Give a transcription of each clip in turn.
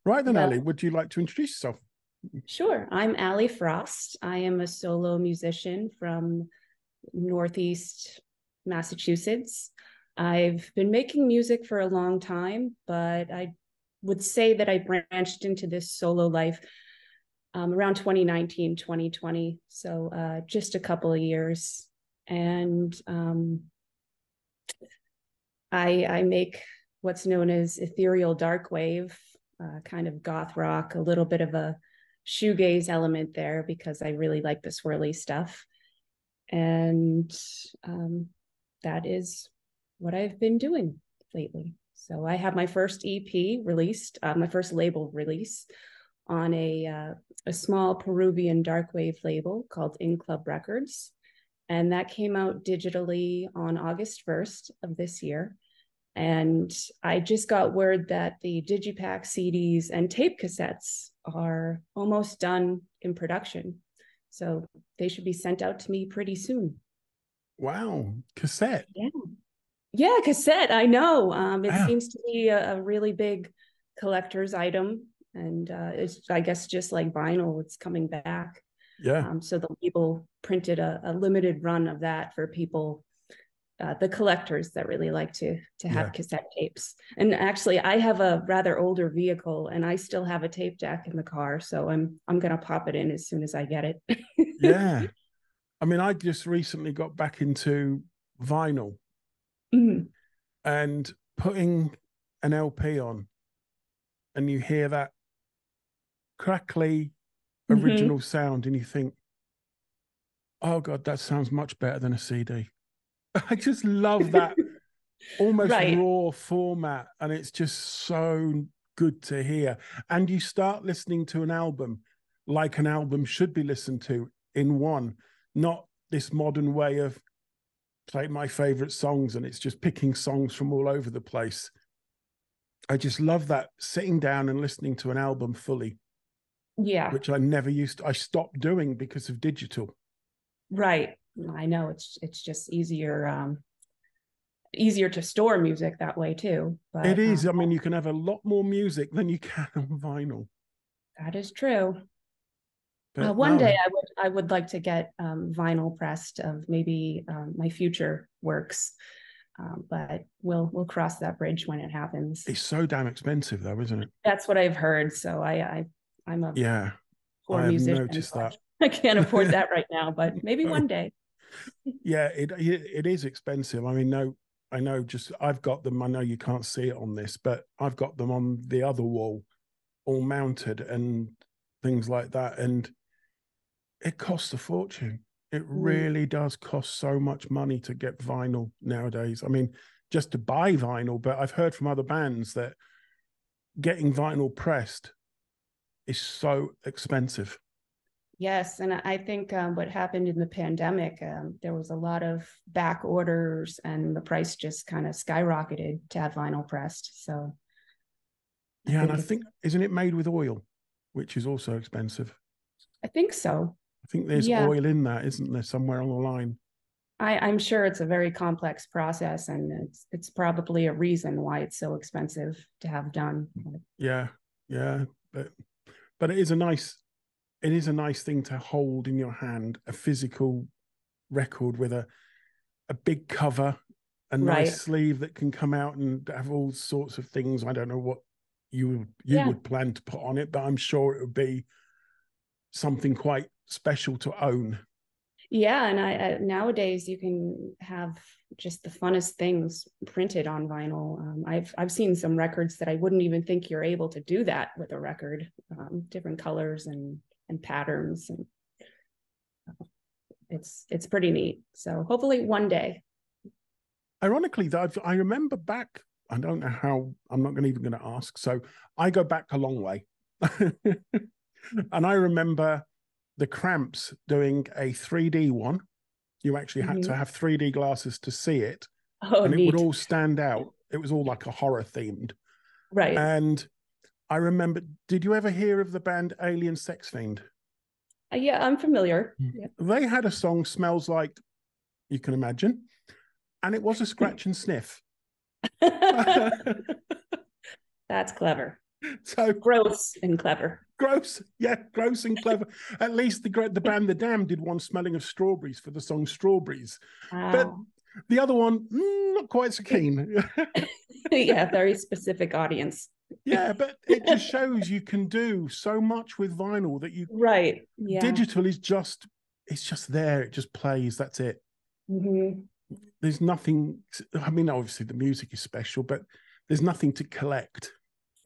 Right then, Well, Ali, would you like to introduce yourself? sure. I'm Allie Frost. I am a solo musician from Northeast Massachusetts. I've been making music for a long time, but I would say that I branched into this solo life around 2019, 2020. So just a couple of years. And I make what's known as Ethereal Darkwave, kind of goth rock, a little bit of a shoegaze element there because I really like the swirly stuff. And that is what I've been doing lately. So I have my first EP released, my first label release on a small Peruvian darkwave label called In Club Records. And that came out digitally on August 1st of this year. And I just got word that the Digipack CDs and tape cassettes are almost done in production. So they should be sent out to me pretty soon. Wow, cassette. Yeah. Yeah, cassette. I know. It Yeah, seems to be a really big collector's item. And it's, I guess, just like vinyl, it's coming back. yeah, So the label printed a limited run of that for people, the collectors that really like to yeah, have cassette tapes. And actually, I have a rather older vehicle, and I still have a tape deck in the car, so I'm gonna pop it in as soon as I get it. yeah. I mean, I just recently got back into vinyl Mm-hmm. and putting an LP on, and you hear that crackly Mm-hmm. original sound, and you think, oh God, that sounds much better than a CD. I just love that almost Right. raw format, and it's just so good to hear. And you start listening to an album like an album should be listened to in one, not this modern way of play my favorite songs and it's just picking songs from all over the place. I just love that sitting down and listening to an album fully, Yeah. which I never used to, I stopped doing because of digital. Right. I know it's just easier to store music that way too. It But is. I mean, you can have a lot more music than you can on vinyl. that is true. But One day no, I would like to get vinyl pressed of maybe my future works, but we'll cross that bridge when it happens. it's so damn expensive though, isn't it? That's what I've heard. So I'm a Yeah, poor I have musician, noticed so that. I can't afford that right now. But maybe one day. Yeah, it is expensive. I mean, no, I know. Just I've got them. I know you can't see it on this, but I've got them on the other wall, all mounted and things like that, and it costs a fortune. It Mm, really does cost so much money to get vinyl nowadays. I mean, just to buy vinyl, but I've heard from other bands that getting vinyl pressed is so expensive. yes, and I think what happened in the pandemic, there was a lot of back orders, and the price just kind of skyrocketed to have vinyl pressed. So I Yeah, and I think it's think isn't it made with oil, which is also expensive. I think so. I think there's Yeah. oil in that, isn't there, somewhere on the line? I'm sure it's a very complex process, and it's probably a reason why it's so expensive to have done. Yeah, yeah, but it is a nice thing to hold in your hand, a physical record with a big cover, a nice Right. sleeve that can come out and have all sorts of things. I don't know what you Yeah. would plan to put on it, but I'm sure it would be something quite special to own. Yeah, and nowadays you can have just the funnest things printed on vinyl. I've seen some records that I wouldn't even think you're able to do that with a record, different colors and patterns, and it's pretty neat. So hopefully one day. Ironically, though, I remember back. I don't know how. I'm not even going to ask. So I go back a long way, and I remember the Cramps doing a 3D one. You actually had to Mhm. have 3D glasses to see it, Oh, and it would neat. all stand out. It was all like a horror themed. Right. And I remember. Did you ever hear of the band Alien Sex Fiend? Yeah, I'm familiar. Yeah. They had a song "Smells Like," you can imagine, and it was a scratch and sniff. That's clever. So Gross and clever. gross, yeah, gross and clever. At least the band The Dam did one smelling of strawberries for the song Strawberries, but Wow. the other one, not quite so keen. Yeah, very specific audience. Yeah, but it just shows you can do so much with vinyl that you Right. Yeah. digital is just, it's just there. It just plays. That's it. Mm-hmm. There's nothing. I mean, obviously the music is special, but there's nothing to collect.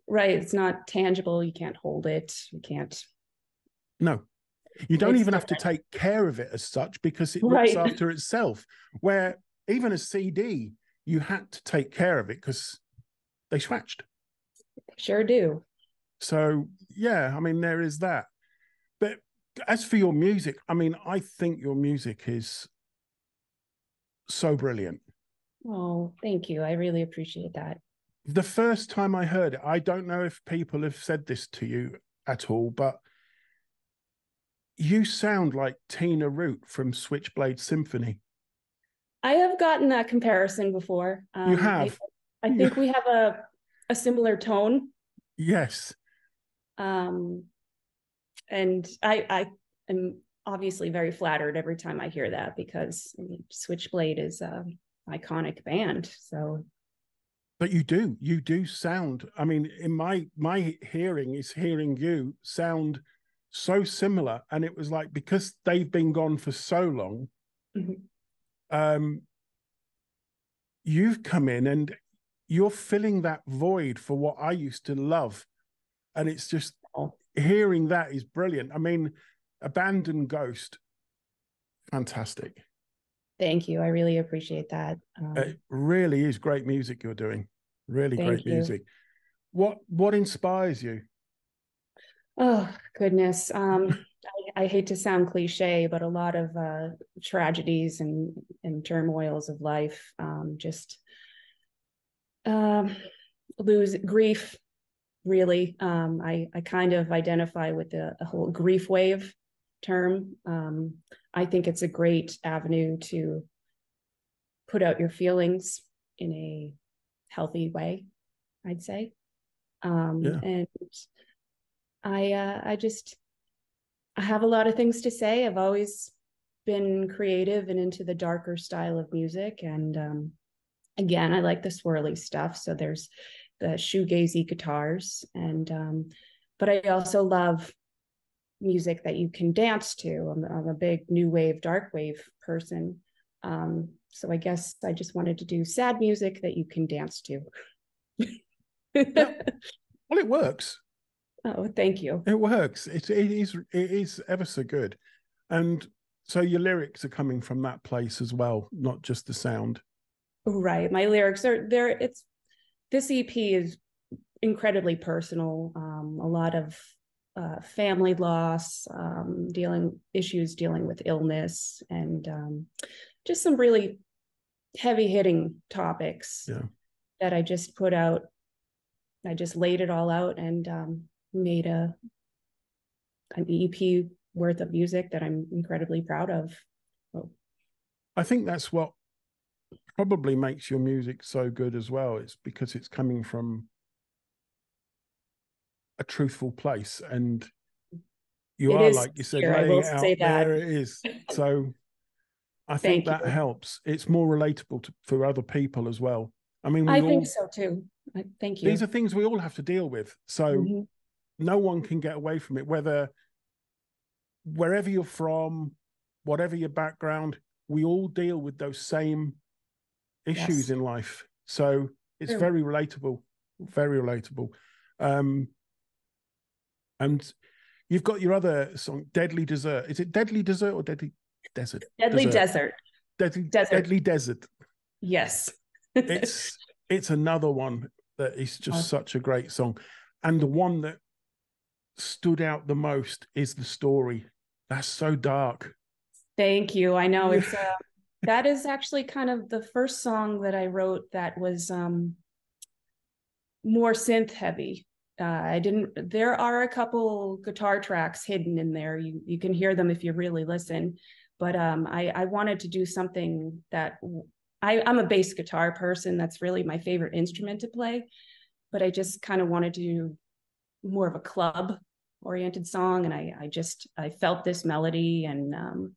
Right. It's not tangible. You can't hold it. You can't. No, you don't It's even have to different. take care of it as such because it looks Right. after itself. Where even a CD, you had to take care of it because they scratched. Sure do. So yeah, I mean there is that. But as for your music, I mean, I think your music is so brilliant. Oh, thank you. I really appreciate that. The first time I heard it, I don't know if people have said this to you at all, but you sound like Tina Root from Switchblade Symphony. I have gotten that comparison before. You have? I think we have a similar tone. Yes. Um, and I am obviously very flattered every time I hear that because I mean, Switchblade is an iconic band. So, But you do sound, I mean, in my hearing is hearing you sound so similar. And it was like, because they've been gone for so long, mm-hmm. You've come in and you're filling that void for what I used to love. And it's just hearing that is brilliant. I mean, Abandoned Ghost, fantastic. Thank you. I really appreciate that. It really is great music you're doing. Really great Thank you. music. What inspires you? Oh, goodness. I hate to sound cliche, but a lot of tragedies and turmoils of life, just lose grief, really. I kind of identify with the whole grief wave term. I think it's a great avenue to put out your feelings in a healthy way, I'd say. Yeah. And I have a lot of things to say. I've always been creative and into the darker style of music. And again, I like the swirly stuff. So there's the shoegazy guitars. But I also love music that you can dance to. I'm a big new wave, dark wave person. So I guess I just wanted to do sad music that you can dance to. Yeah. Well, it works. Oh, thank you. It works. It is ever so good. And so your lyrics are coming from that place as well, not just the sound. Right. My lyrics are there. This EP is incredibly personal. A lot of family loss, dealing with illness, and just some really heavy hitting topics that I just put out. I just laid it all out and made an EP worth of music that I'm incredibly proud of. Oh. I think that's what probably makes your music so good as well. It's because it's coming from a truthful place, and you It are, is like you said, sincere, I laying will it say out that. there. It is. So I think Thank that you. helps. It's more relatable for other people as well. I mean, I think so too. Thank you. These are things we all have to deal with. So no one can get away from it, wherever you're from, whatever your background, we all deal with those same issues in life. So it's very relatable, very relatable. And you've got your other song, Deadly Desert. Is it Deadly Desert or Deadly Desert? Deadly Desert. Deadly Desert. Yes. It's another one that is just such a great song. And the one that stood out the most is The Story. That's so dark. Thank you. I know it's that is actually kind of the first song that I wrote that was more synth heavy. There are a couple guitar tracks hidden in there. You can hear them if you really listen. But I wanted to do something that I'm a bass guitar person. That's really my favorite instrument to play. But I just kind of wanted to more of a club oriented song. And I felt this melody and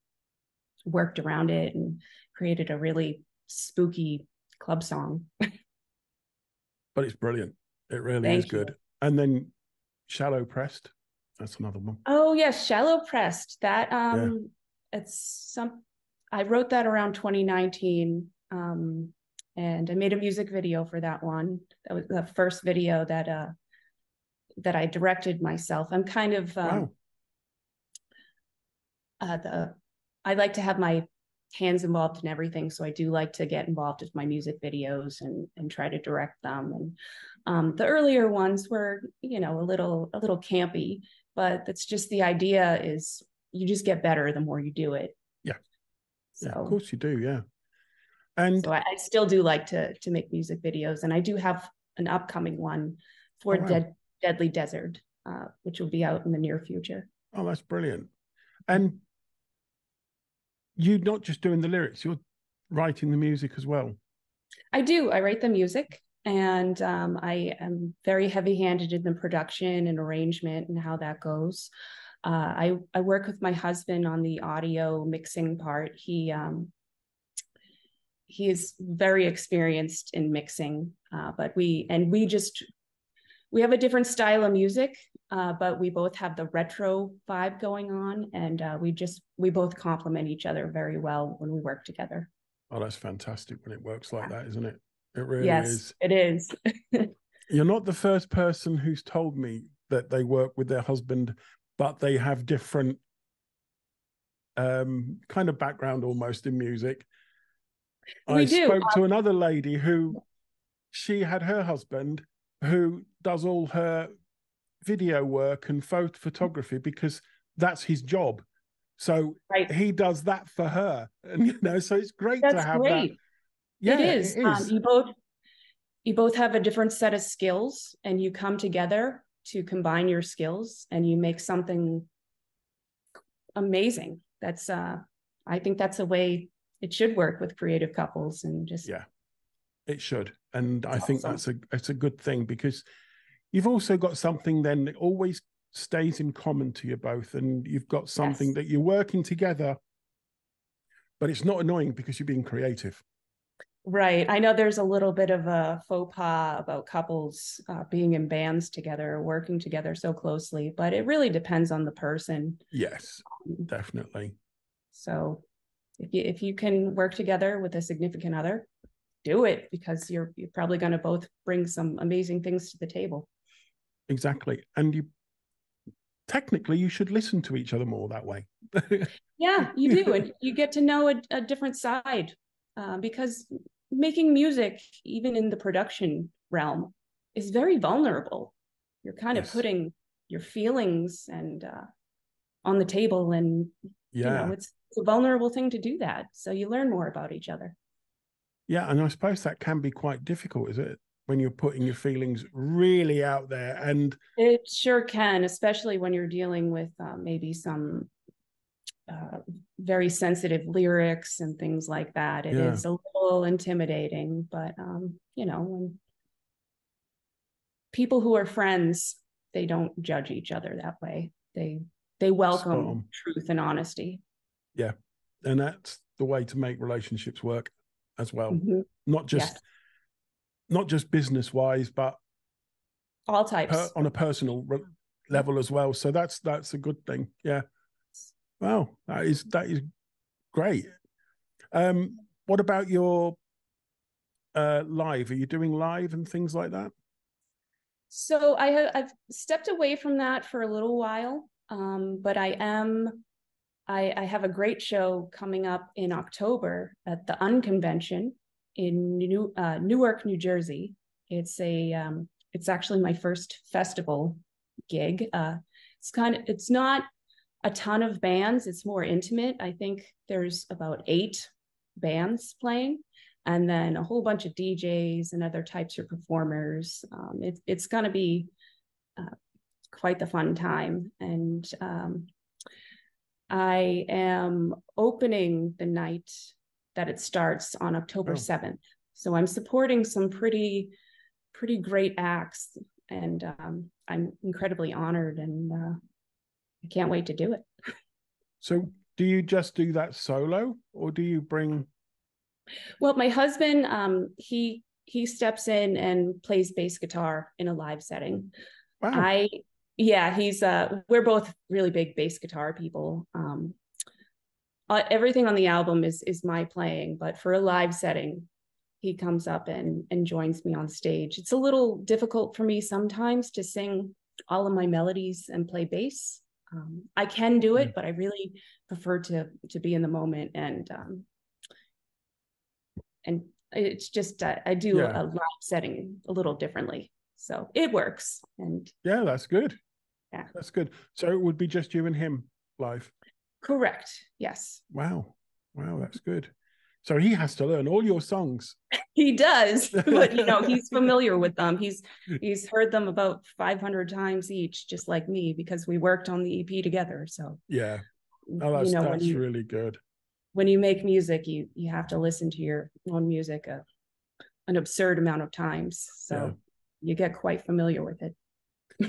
worked around it and created a really spooky club song. But it's brilliant. It really is Thank good. you. And then Shallow Pressed. That's another one. Oh yes, Shallow Pressed. That Yeah. I wrote that around 2019. And I made a music video for that one. That was the first video that I directed myself. I'm kind of Wow. I like to have my hands involved in everything, so I do like to get involved with my music videos and try to direct them. And the earlier ones were, you know, a little campy, but that's just the idea is you just get better the more you do it. Yeah. So yeah, of course you do. Yeah. And so I still do like to make music videos, and I do have an upcoming one for wow. Deadly Desert, which will be out in the near future. Oh, that's brilliant. And you're not just doing the lyrics, you're writing the music as well. I do. I write the music, and I am very heavy-handed in the production and arrangement and how that goes. I work with my husband on the audio mixing part. He is very experienced in mixing, but we have a different style of music, but we both have the retro vibe going on, and we both complement each other very well when we work together. Oh, that's fantastic when it works like that, isn't it? It really Yes, is. it is. You're not the first person who's told me that they work with their husband, but they have different kind of background almost in music. I spoke to another lady who she had her husband who does all her video work and photography because that's his job. So he does that for her. And, you know, so it's great to have that. Yeah, it is. You both have a different set of skills, and you come together to combine your skills and you make something amazing. That's I think that's the way it should work with creative couples, and just it should. And I think it's a good thing, because you've also got something then that always stays in common to you both, and you've got something that you're working together, but it's not annoying because you're being creative. Right. I know there's a little bit of a faux pas about couples being in bands together, working together so closely, but it really depends on the person. Yes, definitely. So if you can work together with a significant other, do it, because you're probably going to both bring some amazing things to the table. Exactly. And technically you should listen to each other more that way. Yeah, you do. And you get to know a different side, because making music, even in the production realm, is very vulnerable. You're kind of putting your feelings and on the table, and you know, it's a vulnerable thing to do that. So you learn more about each other. Yeah, and I suppose that can be quite difficult, is it? When you're putting your feelings really out there. And it sure can, especially when you're dealing with maybe some very sensitive lyrics and things like that. It is a little intimidating, but you know, when people who are friends, they don't judge each other that way. They welcome truth and honesty. Yeah. And that's the way to make relationships work as well. Not just business wise, but all types on a personal level as well. So that's a good thing. Yeah. Wow, that is great. What about your live? Are you doing live and things like that? So I've stepped away from that for a little while, but I have a great show coming up in October at the Unconvention in Newark, New Jersey. It's actually my first festival gig. It's not a ton of bands. It's more intimate. I think there's about 8 bands playing, and then a whole bunch of DJs and other types of performers. It's going to be quite the fun time. And I am opening the night that it starts on October 7th. So I'm supporting some pretty great acts And I'm incredibly honored, and I can't wait to do it. So do you just do that solo, or do you bring... Well, my husband, he steps in and plays bass guitar in a live setting. Wow. He's we're both really big bass guitar people. Everything on the album is my playing, but for a live setting, he comes up and joins me on stage. It's a little difficult for me sometimes to sing all of my melodies and play bass. I can do it, but I really prefer to be in the moment, and it's just I do a live setting a little differently, so it works. And yeah, that's good. Yeah, that's good. So it would be just you and him live? Correct. Yes. Wow, that's good. So he has to learn all your songs. He does, but he's familiar with them. He's heard them about 500 times each, just like me, because we worked on the EP together. So yeah, that's really good. When you make music, you have to listen to your own music an absurd amount of times, so you get quite familiar with it.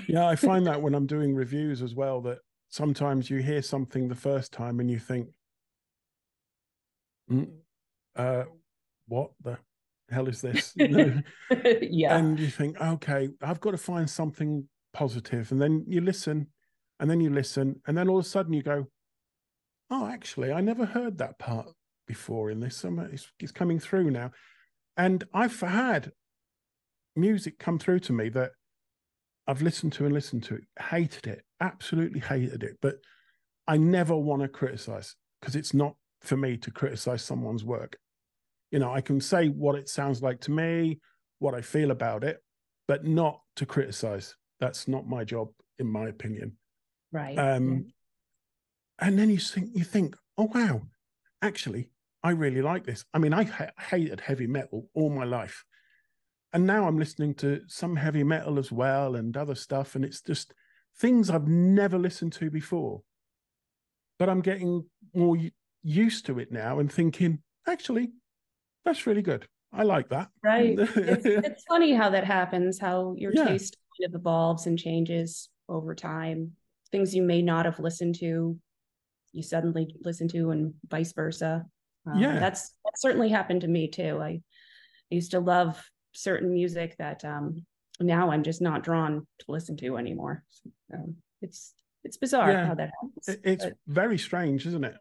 Yeah, I find that when I'm doing reviews as well, that sometimes you hear something the first time and you think, what the hell is this? Yeah. And you think, okay, I've got to find something positive. And then you listen, and then you listen, and then all of a sudden you go, oh, actually, I never heard that part before in this. It's coming through now. And I've had music come through to me that I've listened to, hated it, absolutely hated it. But I never want to criticize, because it's not for me to criticize someone's work. I can say what it sounds like to me, what I feel about it, but not to criticize. That's not my job, in my opinion. Right. And then you think, oh, wow, actually, I really like this. I mean, I hated heavy metal all my life. And now I'm listening to some heavy metal as well and other stuff. And it's just things I've never listened to before. But I'm getting more used to it now and thinking, actually, that's really good. I like that. Right. It's funny how that happens, how your taste kind of evolves and changes over time. Things you may not have listened to, you suddenly listen to, and vice versa. That certainly happened to me too. I used to love certain music that now I'm just not drawn to listen to anymore. It's bizarre how that happens. It's very strange, isn't it?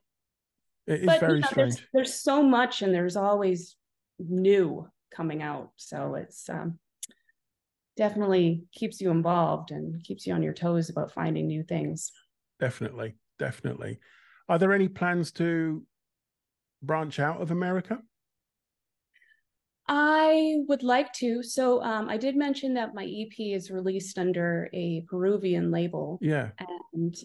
It is very strange. There's so much, and there's always new coming out. So it's definitely keeps you involved and keeps you on your toes about finding new things. Definitely. Are there any plans to branch out of America? I would like to. So I did mention that my EP is released under a Peruvian label. Yeah. And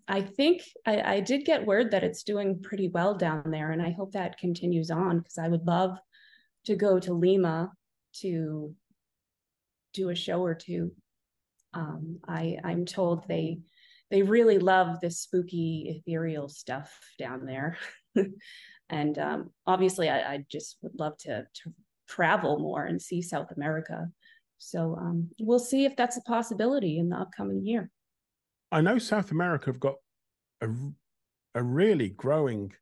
I think I did get word that it's doing pretty well down there. And I hope that continues on, because I would love to go to Lima to do a show or two. I'm told they really love this spooky ethereal stuff down there. And obviously I just would love to travel more and see South America. So we'll see if that's a possibility in the upcoming year. I know South America have got a really growing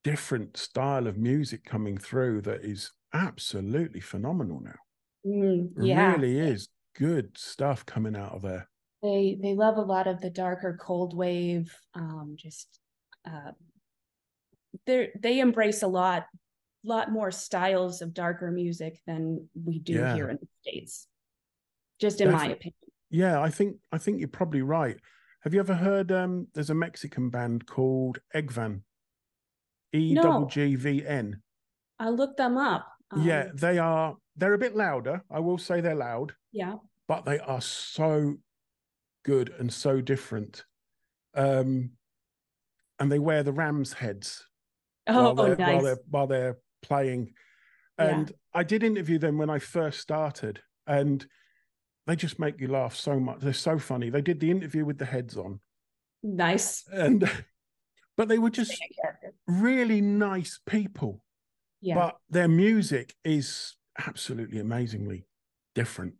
different style of music coming through that is absolutely phenomenal now. It really is good stuff coming out of there. They love a lot of the darker cold wave. They embrace a lot more styles of darker music than we do here in the States, just in my opinion. Yeah, I think you're probably right. Have you ever heard there's a Mexican band called Eggvan? EGGVN. I looked them up. They're a bit louder. I will say they're loud. Yeah. But they are so good and so different. And they wear the ram's heads while they're playing. And I did interview them when I first started, and they just make you laugh so much. They're so funny. They did the interview with the heads on. Nice. But they were just really nice people. Yeah. But their music is absolutely amazingly different.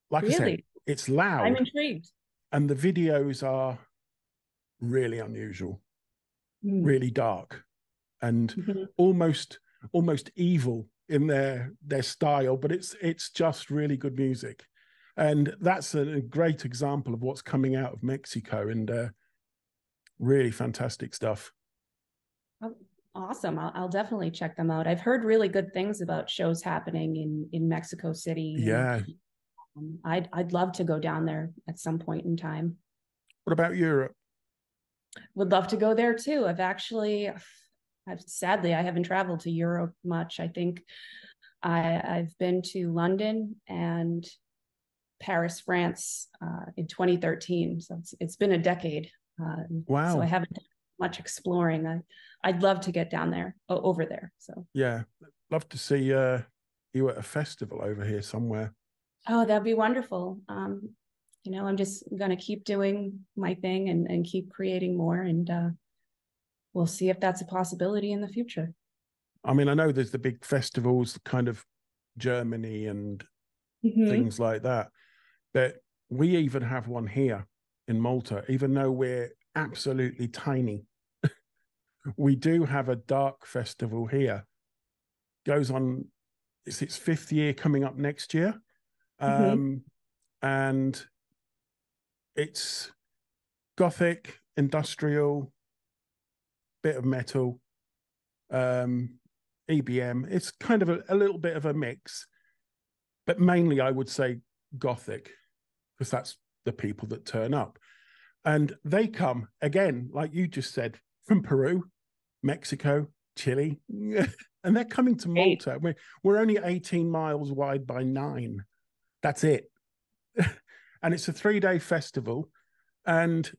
like I said, Really? it's I'm loud, intrigued. and the videos are really unusual, Mm. really dark, and Mhm. almost evil in their style, but it's just really good music. And that's a great example of what's coming out of Mexico, and really fantastic stuff. Oh, awesome. I'll definitely check them out. I've heard really good things about shows happening in Mexico City, and Yeah. I'd love to go down there at some point in time. What about Europe? Would love to go there too. Sadly, I haven't traveled to Europe much. I think I've been to London and Paris, France, in 2013. So it's been a decade. So I Wow. haven't done much exploring. I'd love to get down there, over there. So, Yeah. Love to see you at a festival over here somewhere. oh, that'd be wonderful. I'm just going to keep doing my thing and keep creating more. And we'll see if that's a possibility in the future. I mean, I know there's the big festivals, kind of Germany and Mm-hmm. things like that, but we even have one here in Malta, even though we're absolutely tiny. We do have a dark festival here. Goes on, it's its fifth year coming up next year. Mm-hmm. And it's gothic, industrial, bit of metal, um, EBM. It's kind of a little bit of a mix, but mainly I would say gothic, because that's the people that turn up. And they come, again, like you just said, from Peru, Mexico, Chile, and they're coming to Great. Malta. We're only 18 miles wide by 9. That's it. And it's a 3-day festival, and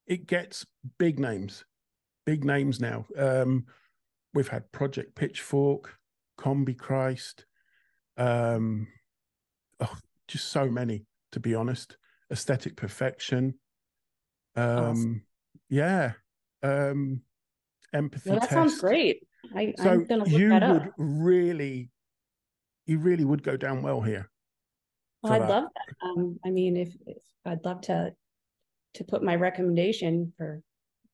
it gets big names now. We've had Project Pitchfork, Combi Christ, oh, just so many, to be honest. Aesthetic Perfection, Awesome. yeah, um, Empathy Well, that sounds Test. great. I'm So going to look that up. you really would go down well here Well, for I'd that. love that. I mean, if I'd love to put my recommendation for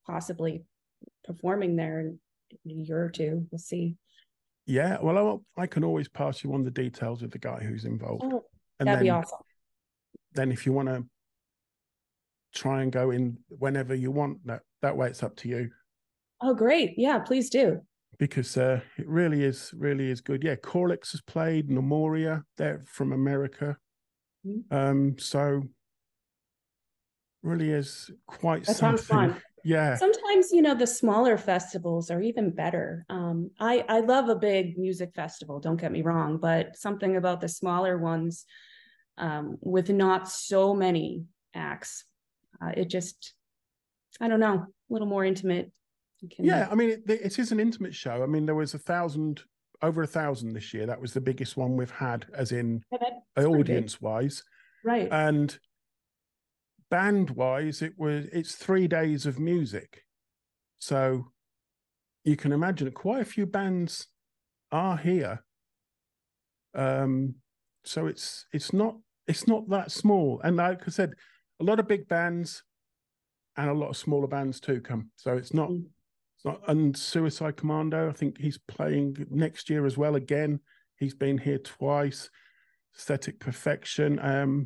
possibly performing there in a year or two. We'll see. Yeah, well, I can always pass you on the details of the guy who's involved, Oh, and that'd be awesome. then if you want to try and go in whenever you want, that way it's up to you, Oh, great. Yeah, please do. because it really is good. Yeah, Corlix has played, Nemoria, they're from America. So really is quite That sounds something. fun. Yeah. Sometimes, the smaller festivals are even better. I love a big music festival, don't get me wrong, but something about the smaller ones, with not so many acts, it just, I don't know, a little more intimate. You Yeah, can, I mean, it is an intimate show. I mean, there was over 1,000 this year. That was the biggest one we've had, as in yeah, that's pretty big. audience wise. Right. And band wise, it's 3 days of music. So you can imagine quite a few bands are here. Um, so it's not that small. And like I said, a lot of big bands and a lot of smaller bands too come. So it's not. Mm. And Suicide Commando, I think he's playing next year as well. Again, he's been here twice. Aesthetic Perfection. There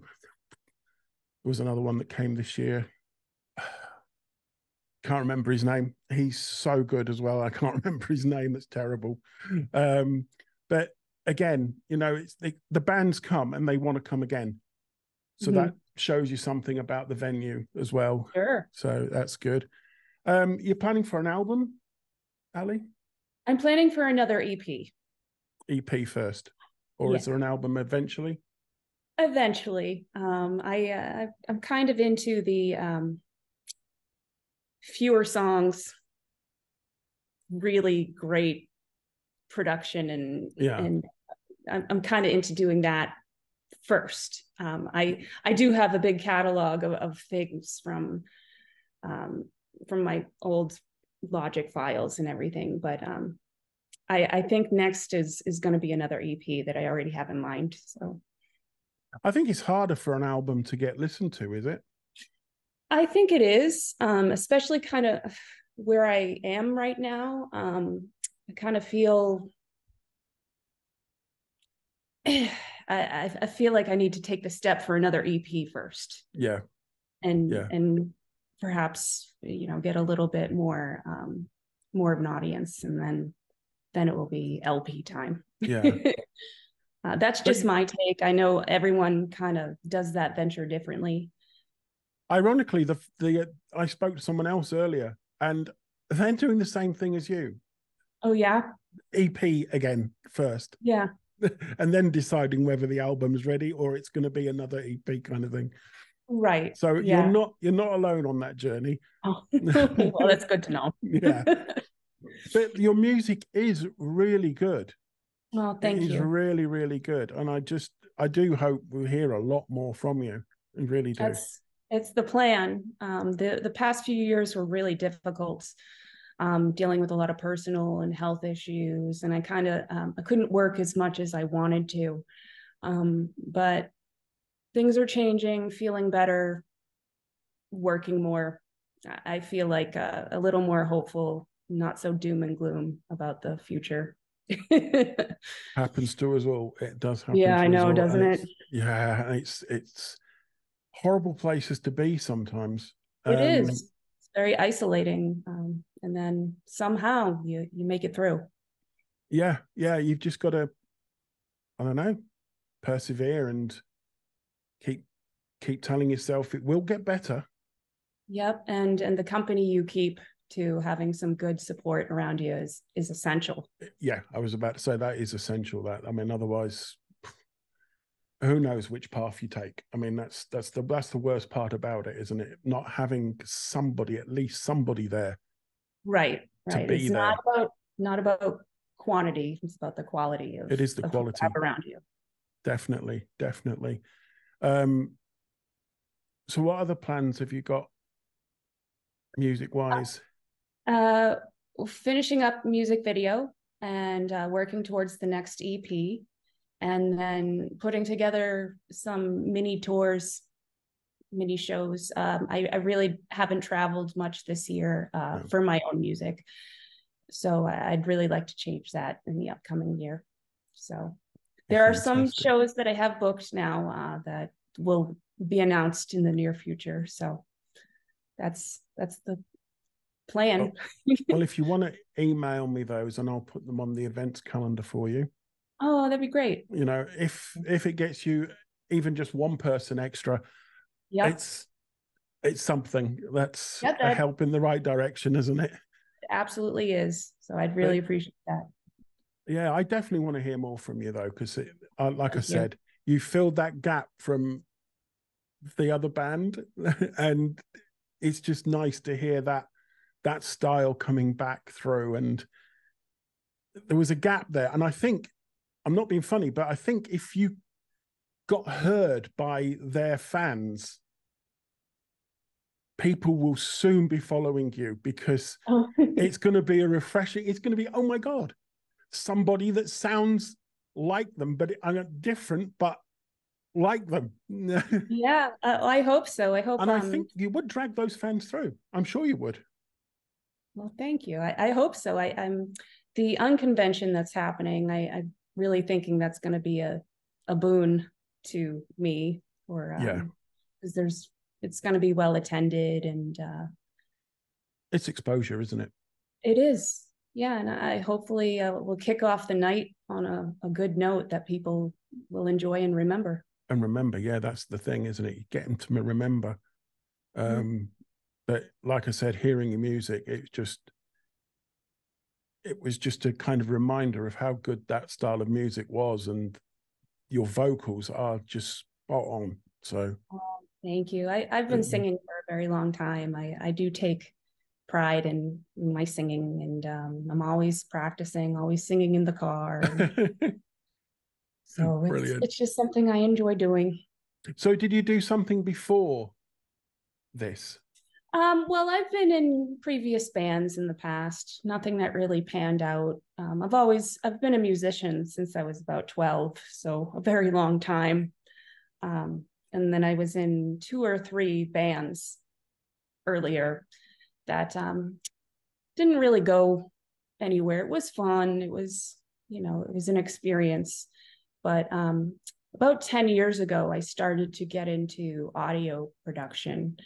was another one that came this year. Can't remember his name. He's so good as well. I can't remember his name. That's terrible. But again, it's the bands come and they want to come again. So Mm-hmm. that shows you something about the venue as well. Sure. So that's good. You're planning for an album, Ali? I'm planning for another EP. EP first, or is Yeah, there an album eventually? eventually. I'm kind of into the fewer songs, really great production, Yeah, and I'm kind of into doing that first. I do have a big catalog of things from my old Logic files and everything, but I think next is going to be another EP that I already have in mind. So I think it's harder for an album to get listened to, is it? I think it is, especially kind of where I am right now. I kind of feel I feel like I need to take the step for another EP first. Yeah. And perhaps, you know, get a little bit more of an audience, and then it will be LP time. Yeah. That's just my take. I know everyone kind of does that venture differently. Ironically, I spoke to someone else earlier, and they're doing the same thing as you. Oh yeah. EP again first. Yeah. And then deciding whether the album's ready or it's going to be another EP kind of thing. Right. So yeah. you're not alone on that journey. Oh. Well, that's good to know. Yeah. But your music is really good. Well, thank you. It's really, really good. And I do hope we'll hear a lot more from you. I really do. It's the plan. The past few years were really difficult, dealing with a lot of personal and health issues. And I kind of, I couldn't work as much as I wanted to. But things are changing, feeling better, working more. I feel like a little more hopeful, not so doom and gloom about the future. Happens to us all. It does happen. Yeah, I know, doesn't it? Yeah, it's horrible places to be sometimes. It is. It's very isolating. And then somehow you make it through. Yeah, you've just got to, I don't know, persevere and keep telling yourself it will get better. Yep. And the company you keep to having some good support around you is essential. Yeah, I was about to say that is essential. That, I mean, otherwise, who knows which path you take. I mean, that's the worst part about it, isn't it? Not having somebody, at least somebody there. Right. To be it's there. Not about quantity. It's about the quality of it is the quality around you. Definitely. So what other plans have you got music wise? Finishing up music video and working towards the next EP, and then putting together some mini tours, mini shows. I really haven't traveled much this year for my own music, so I'd really like to change that in the upcoming year. So there are some shows that I have booked now that will be announced in the near future. So that's the plan. Well, if you want to email me those, and I'll put them on the events calendar for you. Oh, that'd be great. You know, if it gets you even just one person extra, it's something. That's a help in the right direction, isn't it? It absolutely is. So I'd really appreciate that. Yeah, I definitely want to hear more from you though, because like I said, you filled that gap from the other band, and it's just nice to hear that style coming back through. And there was a gap there, and I think, I'm not being funny, but I think if you got heard by their fans, people will soon be following you, because it's going to be it's going to be, oh my God, somebody that sounds like them, but different, but like them. Yeah, I hope so. I hope. And I think you would drag those fans through. I'm sure you would. Well, thank you. I hope so. I'm the unconvention that's happening. I'm really thinking that's going to be a boon to me, or because it's going to be well attended, and it's exposure, isn't it? It is. Yeah, and I hopefully will kick off the night on a good note that people will enjoy and remember. And remember, yeah, that's the thing, isn't it? You get them to remember. But like I said, hearing your music, it was just a kind of reminder of how good that style of music was, and your vocals are just spot on. So thank you. I've been singing for a very long time. I do take pride in my singing, and I'm always practicing, always singing in the car. So it's just something I enjoy doing. So did you do something before this? Well, I've been in previous bands in the past, nothing that really panned out. I've been a musician since I was about 12, so a very long time. And then I was in 2 or 3 bands earlier that didn't really go anywhere. It was fun. It was, it was an experience. But about 10 years ago, I started to get into audio production.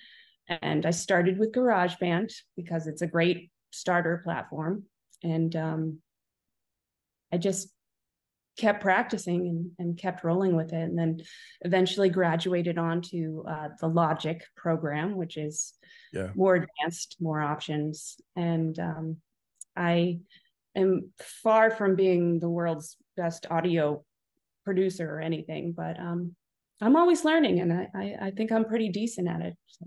And I started with GarageBand because it's a great starter platform. And I just kept practicing and kept rolling with it, and then eventually graduated onto the Logic program, which is more advanced, more options. And I am far from being the world's best audio producer or anything, but I'm always learning, and I think I'm pretty decent at it. So.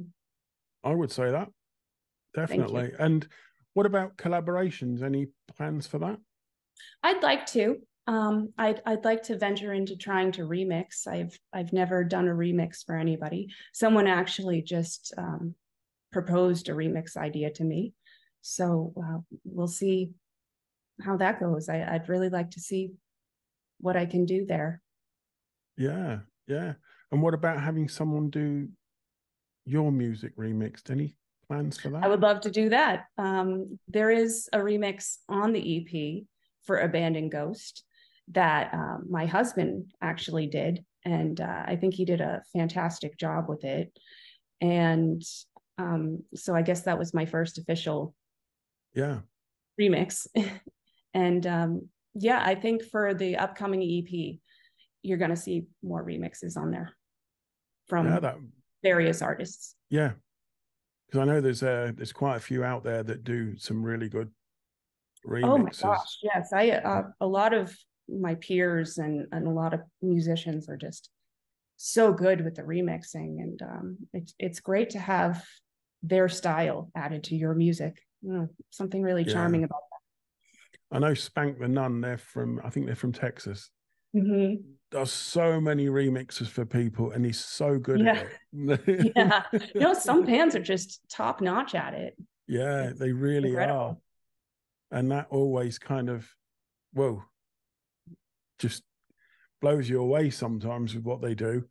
I would say that, definitely. And what about collaborations? Any plans for that? I'd like to. I'd like to venture into trying to remix. I've never done a remix for anybody. Someone actually just proposed a remix idea to me, so we'll see how that goes. I'd really like to see what I can do there. Yeah. And what about having someone do your music remixed? Any plans for that? I would love to do that. There is a remix on the EP for Abandoned Ghost that my husband actually did, and I think he did a fantastic job with it. And so I guess that was my first official remix. And I think for the upcoming EP, you're going to see more remixes on there from various artists. Yeah, because I know there's quite a few out there that do some really good remixes. Oh my gosh, yes. A lot of my peers and a lot of musicians are just so good with the remixing, and it's great to have their style added to your music. Something really charming about that. I know Spank the Nun, I think they're from Texas. Mm-hmm. Does so many remixes for people, and he's so good at it. Some bands are just top notch at it. Yeah, they really incredible. Are. And that always kind of, just blows you away sometimes with what they do.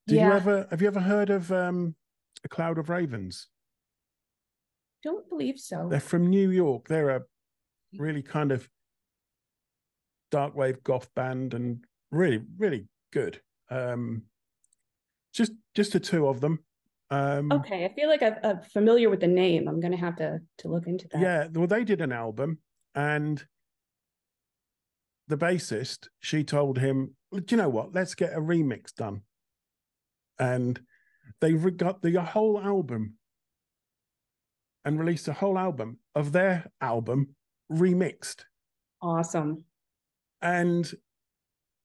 Have you ever heard of A Cloud of Ravens? Don't believe so. They're from New York. They're a really kind of darkwave goth band, and really, really good. Just the 2 of them. Okay, I feel like I'm familiar with the name. I'm going to have to look into that. Yeah, well, they did an album, and the bassist, she told him, do you know what? Let's get a remix done. And they got the whole album and released a whole album of their album remixed. Awesome. And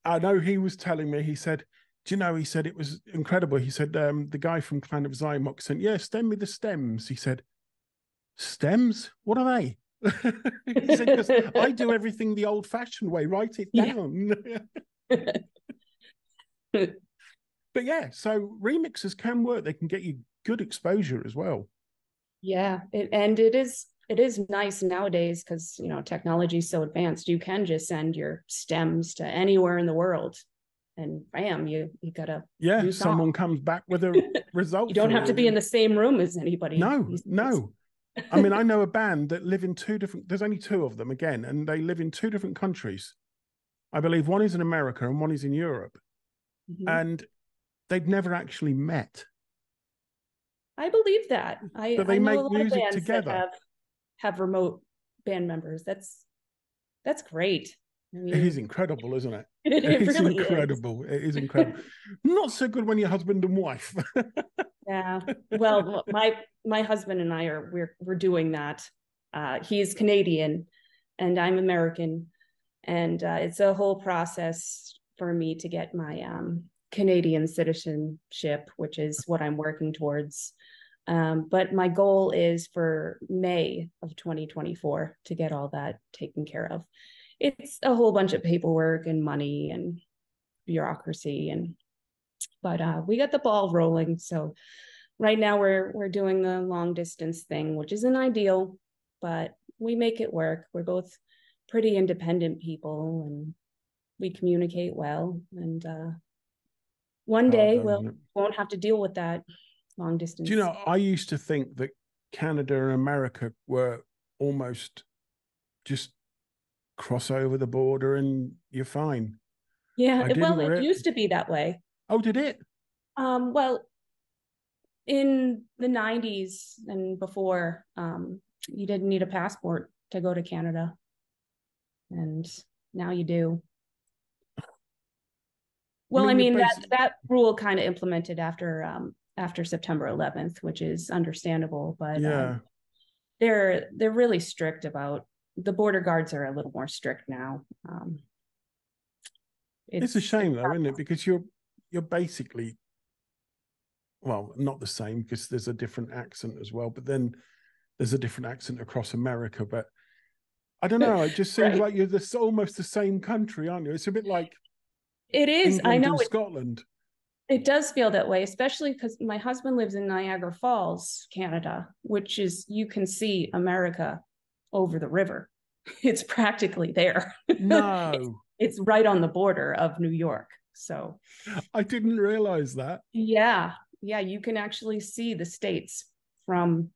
I know he was telling me, he said, do you know, he said it was incredible. He said, the guy from Clan of Zymox said, yeah, send me the stems. He said, stems? What are they? He said, because I do everything the old-fashioned way, write it down. But yeah, so remixes can work. They can get you good exposure as well. Yeah, it is nice nowadays because technology is so advanced. You can just send your stems to anywhere in the world, and bam, you got a new song. Someone comes back with a result. You don't have to be in the same room as anybody. No. I mean, I know a band that live in 2 different. There's only 2 of them again, and they live in 2 different countries. I believe one is in America and one is in Europe, and they'd never actually met. I believe that. But they make music together. Have remote band members. That's great. I mean, it is incredible, isn't it? It really incredible. It is incredible. Not so good when you're husband and wife. Yeah. Well, my husband and I we're doing that. He's Canadian and I'm American, and it's a whole process for me to get my Canadian citizenship, which is what I'm working towards. But my goal is for May of 2024 to get all that taken care of. It's a whole bunch of paperwork and money and bureaucracy, but we got the ball rolling. So right now we're doing the long distance thing, which isn't ideal, but we make it work. We're both pretty independent people and we communicate well, and One hard day though, isn't it? won't have to deal with that long Do you distance. know, I used to think that Canada and America were almost just cross over the border and you're fine. Yeah, I well, didn't it used to be that way. Oh, did it? Well, in the 90s and before, you didn't need a passport to go to Canada. And now you do. I Well, I mean, you're mean basically, that rule kind of implemented after September 11th, which is understandable, but yeah. they're really strict about the border guards are a little more strict now. It's a shame it's though, isn't it? Because you're basically, well, not the same because there's a different accent as well, but then there's a different accent across America. But I don't know. It just seems right. like you're almost the same country, aren't you? It's a bit like It is. I England know and Scotland. it does feel that way, especially because my husband lives in Niagara Falls, Canada, which is you can see America over the river. It's practically there. No, It's right on the border of New York. So I didn't realize that. yeah, yeah, you can actually see the states from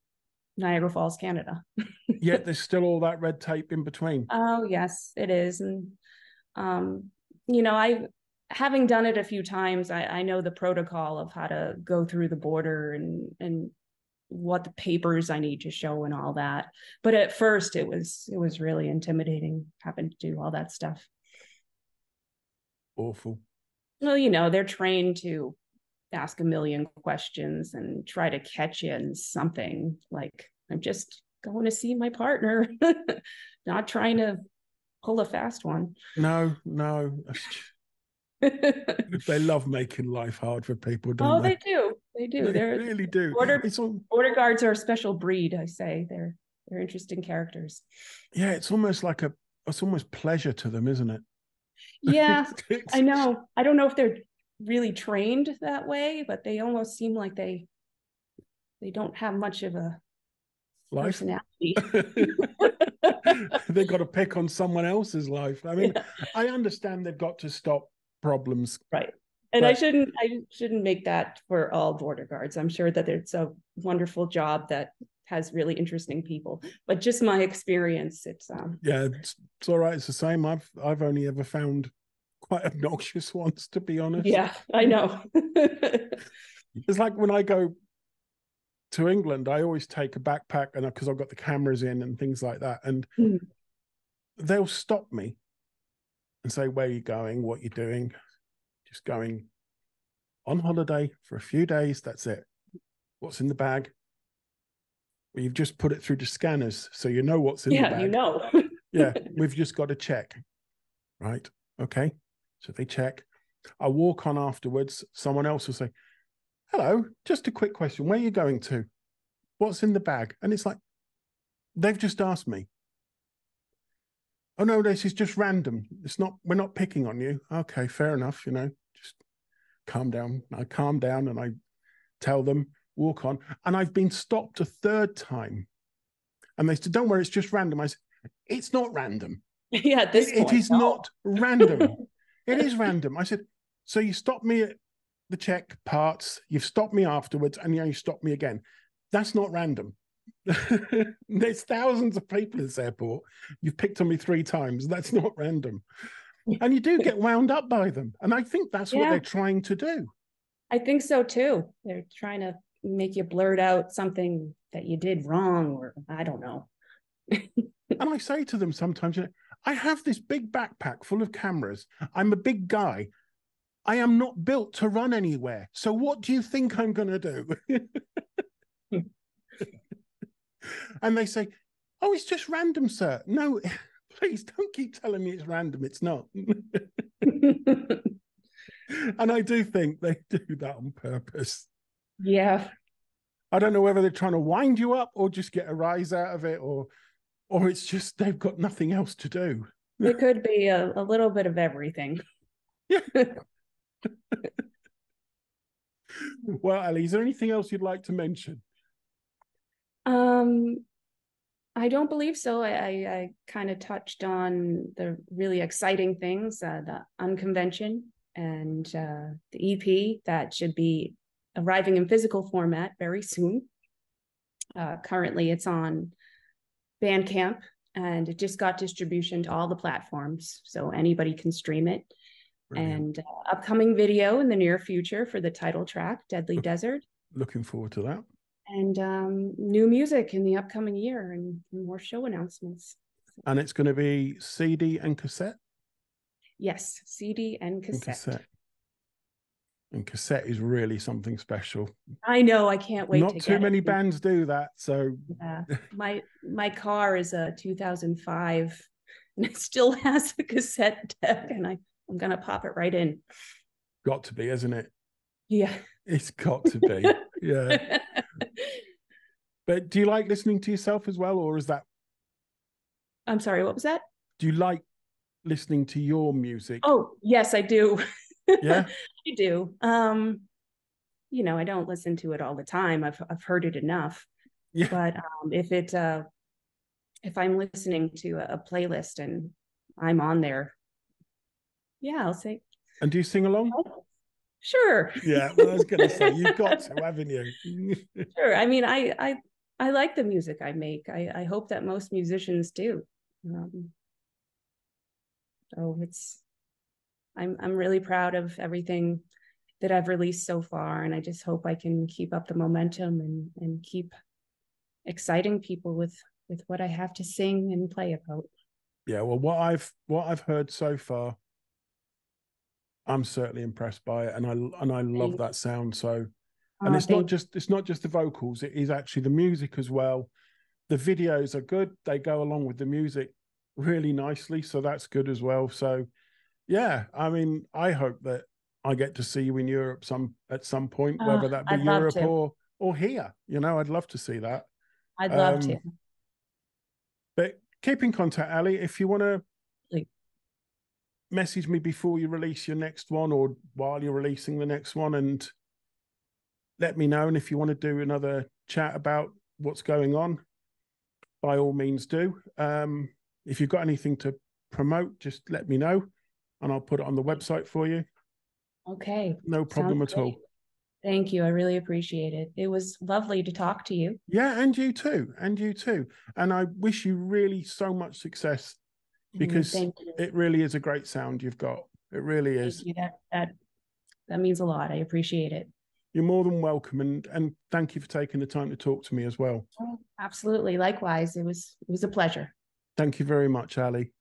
Niagara Falls, Canada. Yet there's still all that red tape in between. Oh yes, it is. And um, I having done it a few times, I know the protocol of how to go through the border and what the papers I need to show and all that. But at first it was really intimidating having to do all that stuff. Awful. Well, they're trained to ask a million questions and try to catch you in something like I'm just going to see my partner, not trying to pull a fast one. No, no. They love making life hard for people, don't Oh, they? they do. They do. They They're really do. border It's all, border guards are a special breed, I say. They're interesting characters. yeah, it's almost like it's almost pleasure to them, isn't it? Yeah, I It's know. I don't know if they're really trained that way, but they almost seem like they don't have much of a life. personality. They got to pick on someone else's life. I mean, Yeah, I understand they've got to stop problems, right. And I but shouldn't make that for all border guards. I'm sure that it's a wonderful job that has really interesting people. But just my experience, it's yeah, it's all right. It's the same. I've only ever found quite obnoxious ones, to be honest. yeah, I know. It's like when I go to England, I always take a backpack and because I've got the cameras in and things like that, and they'll stop me and say, "Where are you going? What are you doing?" Just going on holiday for a few days. That's it. What's in the bag? Well, you've just put it through the scanners, so you know what's in the Yeah, bag. Yeah, we've just got to check. Right. Okay. So they check. I walk on afterwards. Someone else will say, "Hello, just a quick question. Where are you going to? What's in the bag?" And it's like, they've just asked me. Oh no, this is just random. It's not, we're not picking on you. Okay, fair enough, just calm down. I calm down and I tell them, walk on. And I've been stopped a third time. And they said, "Don't worry, it's just random." I said, "It's not random. Yeah, at this It point, is no. not random. It is random." I said, "So you stopped me at the check parts, you've stopped me afterwards, and you stopped me again. That's not random." There's thousands of people in this airport. You've picked on me 3 times. That's not random. And you do get wound up by them. And I think that's what Yeah, they're trying to do. I think so too. They're trying to make you blurt out something that you did wrong, or I don't know. And I say to them sometimes, I have this big backpack full of cameras. I'm a big guy. I am not built to run anywhere. So what do you think I'm going to do? And they say, "Oh, it's just random, sir." No, please don't keep telling me it's random. It's not. And I do think they do that on purpose. Yeah, I don't know whether they're trying to wind you up or just get a rise out of it, or it's just they've got nothing else to do. it could be a little bit of everything. Yeah. Well, Allie, is there anything else you'd like to mention? Um, I don't believe so. I kind of touched on the really exciting things, the unconvention, and the EP that should be arriving in physical format very soon. Currently, it's on Bandcamp, and it just got distribution to all the platforms, so anybody can stream it. Brilliant. And upcoming video in the near future for the title track, Deadly Desert. Looking forward to that. And new music in the upcoming year, and more show announcements. And it's going to be CD and cassette? Yes, CD and cassette. And cassette is really something special. I know, I can't wait. Not too many bands do that, so yeah. My car is a 2005 and it still has a cassette deck, and I'm gonna pop it right in. Got to be, isn't it? Yeah, it's got to be. Yeah. But do you like listening to yourself as well, or is that? I'm sorry, what was that? Do you like listening to your music? Oh, yes, I do. Yeah, I do. You know, I don't listen to it all the time. I've heard it enough. Yeah. But if I'm listening to a playlist and I'm on there, yeah, I'll say. And do you sing along? Sure. Yeah, well, I was going to say, you've got to, haven't you? Sure. I mean, I like the music I make. I hope that most musicians do. So I'm really proud of everything that I've released so far, and I just hope I can keep up the momentum and keep exciting people with what I have to sing and play about. Yeah, well, what I've heard so far, I'm certainly impressed by it, and I love that sound. So, and it's not just the vocals; it is actually the music as well. The videos are good; they go along with the music really nicely, so that's good as well. So, yeah, I mean, I hope that I get to see you in Europe at some point, whether that be Europe or here. You know, I'd love to see that. I'd love to. But keep in contact, Allie. If you want to message me before you release your next one or while you're releasing the next one, and let me know. And if you want to do another chat about what's going on, by all means do. If you've got anything to promote, just let me know, and I'll put it on the website for you. Okay. No problem at all. Thank you. I really appreciate it. It was lovely to talk to you. Yeah, and you too. And you too. And I wish you really so much success, because it really is a great sound you've got. It really is. Thank you. That means a lot. I appreciate it. You're more than welcome, and thank you for taking the time to talk to me as well. Oh, absolutely. Likewise. It was a pleasure. Thank you very much, Allie.